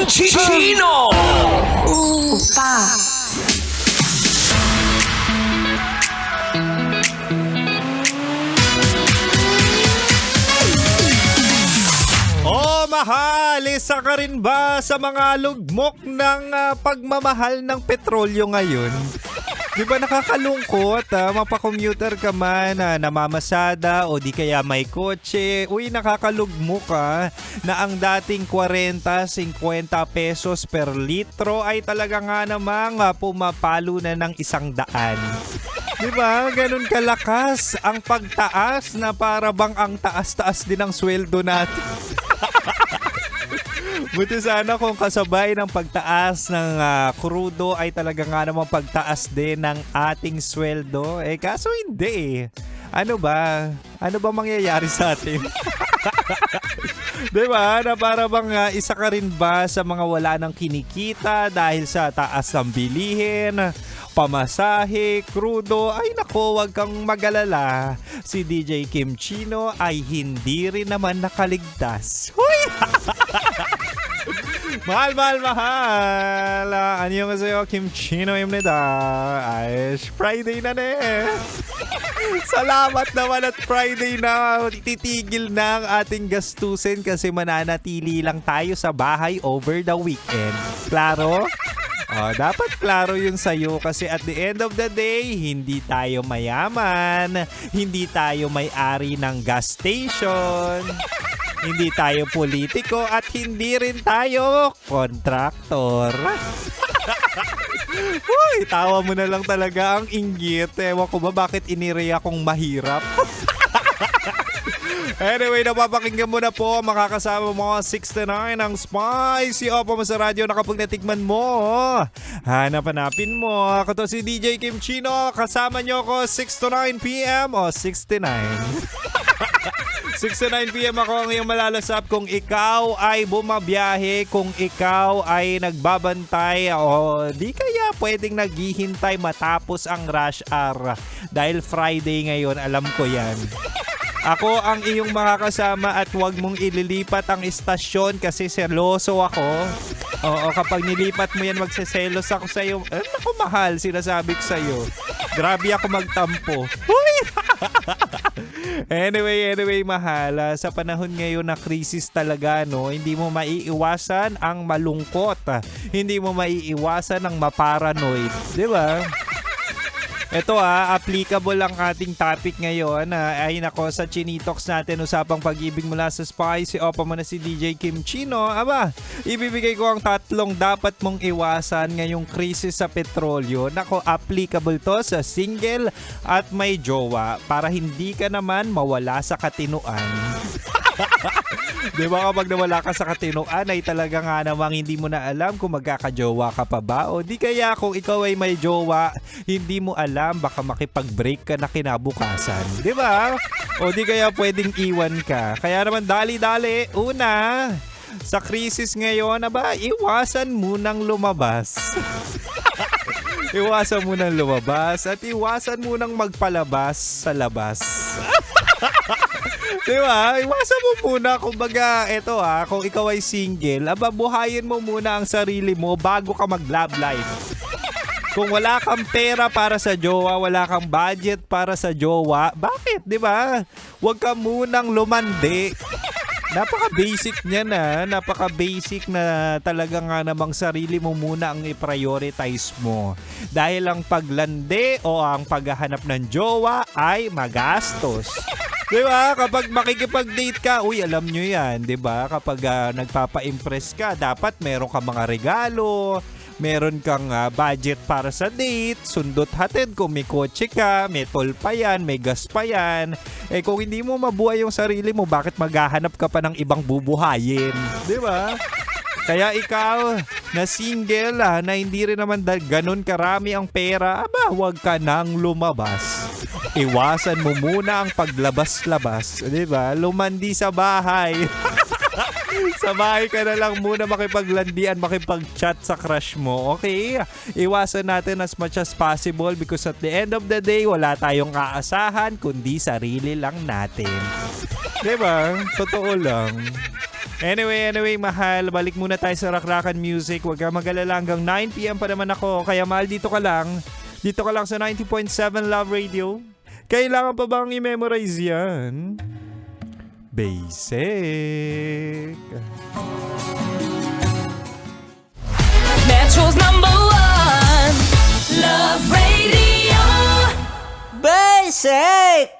Chino! Opa. Oh, mahal! Isa ka rin ba sa mga lugmok ng pagmamahal ng petrolyo ngayon? Di ba nakakalungkot, mapaka-commuter ka man, namamasada o di kaya may kotse. Uy, nakakalugmok na ang dating 40-50 pesos per litro ay talaga nga namang pumapalo na ng 100. Di ba? Ganun kalakas ang pagtaas na para bang ang taas-taas din ang sweldo natin. Buti sana kung kasabay ng pagtaas ng krudo ay talaga nga namang pagtaas din ng ating sweldo. Kaso hindi. Ano ba? Ano ba mangyayari sa atin? Diba? Na para bang isa ka rin ba sa mga wala ng kinikita dahil sa taas ng bilihin, pamasahe, krudo? Ay nako, wag kang magalala. Si DJ Kim Chino ay hindi rin naman nakaligtas. Huy! Mahal. 안녕하세요. 김치노입니다. Ay, Friday na Salamat naman at Friday na. Titigil na ang ating gastusin kasi mananatili lang tayo sa bahay over the weekend. Klaro? Dapat klaro yun sa'yo kasi at the end of the day, hindi tayo mayaman, hindi tayo may-ari ng gas station, hindi tayo politiko at hindi rin tayo kontraktor. Uy, tawa mo na lang talaga ang inggit. Ewan ko ba bakit inireya kong mahirap? Anyway, napapakinggan mo na po makakasama mo 69 ang Spicy Opo mo sa radyo na kapag natikman mo. Hanap-hanapin mo. Ako to si DJ Kim Chino. Kasama nyo ako 6 to 9 p.m. o 69. 6 to 9 p.m. ako ang iyong malalasap kung ikaw ay bumabiyahe, kung ikaw ay nagbabantay o di kaya pwedeng naghihintay matapos ang rush hour. Dahil Friday ngayon, alam ko yan. Ako ang iyong makakasama at huwag mong ililipat ang istasyon kasi seloso ako. Oo, kapag nilipat mo yan, magseselos ako sa'yo. Ako mahal, sinasabi ko sa'yo. Grabe ako magtampo. Huy! Anyway, mahal. Sa panahon ngayon na krisis talaga, no, hindi mo maiiwasan ang malungkot. Hindi mo maiiwasan ang maparanoid. Di ba? Ito applicable ang ating topic ngayon. Ay nako, sa Chinitox natin, usapang pag-ibig mula sa Spicy Opa mo na si DJ Kim Chino. Aba, ibibigay ko ang 3 dapat mong iwasan ngayong krisis sa petrolyo. Nako, applicable to sa single at may jowa para hindi ka naman mawala sa katinuan. Di ba kapag nawala ka sa katinuan ay talaga nga namang hindi mo na alam kung magkakajowa ka pa ba o di kaya kung ikaw ay may jowa, hindi mo alam baka makipag-break ka na kinabukasan. Di ba? O di kaya pwedeng iwan ka. Kaya naman dali-dali, una, sa krisis ngayon, iwasan munang lumabas. Iwasan munang lumabas at iwasan munang magpalabas sa labas. Diba? Iwasan mo muna, kumbaga, eto kung ikaw ay single, buhayin mo muna ang sarili mo bago ka mag-love life. Kung wala kang pera para sa jowa, wala kang budget para sa jowa, bakit? Diba? Huwag ka munang lumandi. Napaka-basic niya napaka-basic na talaga nga namang sarili mo muna ang i-prioritize mo. Dahil ang paglandi o ang paghahanap ng jowa ay magastos. Diba? Kapag makikipag-date ka, alam nyo yan, diba? Kapag nagpapa-impress ka, dapat meron ka mga regalo, meron kang budget para sa date, sundot hatid kung may kotse ka, may toll pa yan, may gas pa yan. Kung hindi mo mabuhay yung sarili mo, bakit maghahanap ka pa ng ibang bubuhayin? Diba? Kaya ikaw na single na hindi rin naman ganun karami ang pera, huwag ka nang lumabas. Iwasan mo muna ang paglabas-labas, di ba? Lumandi sa bahay. Sa bahay ka na lang muna makipaglandian, makipag-chat sa crush mo, okay? Iwasan natin as much as possible because at the end of the day, wala tayong aasahan kundi sarili lang natin. Di ba? Totoo lang. Anyway, mahal, balik muna tayo sa Rakrakan Music. Huwag ka mag-alala, hanggang 9pm pa naman ako. Kaya mahal, dito ka lang. Dito ka lang sa 90.7 Love Radio. Kailangan pa bang i-memorize yan? Basic. Metro's #1 Love Radio. Basic!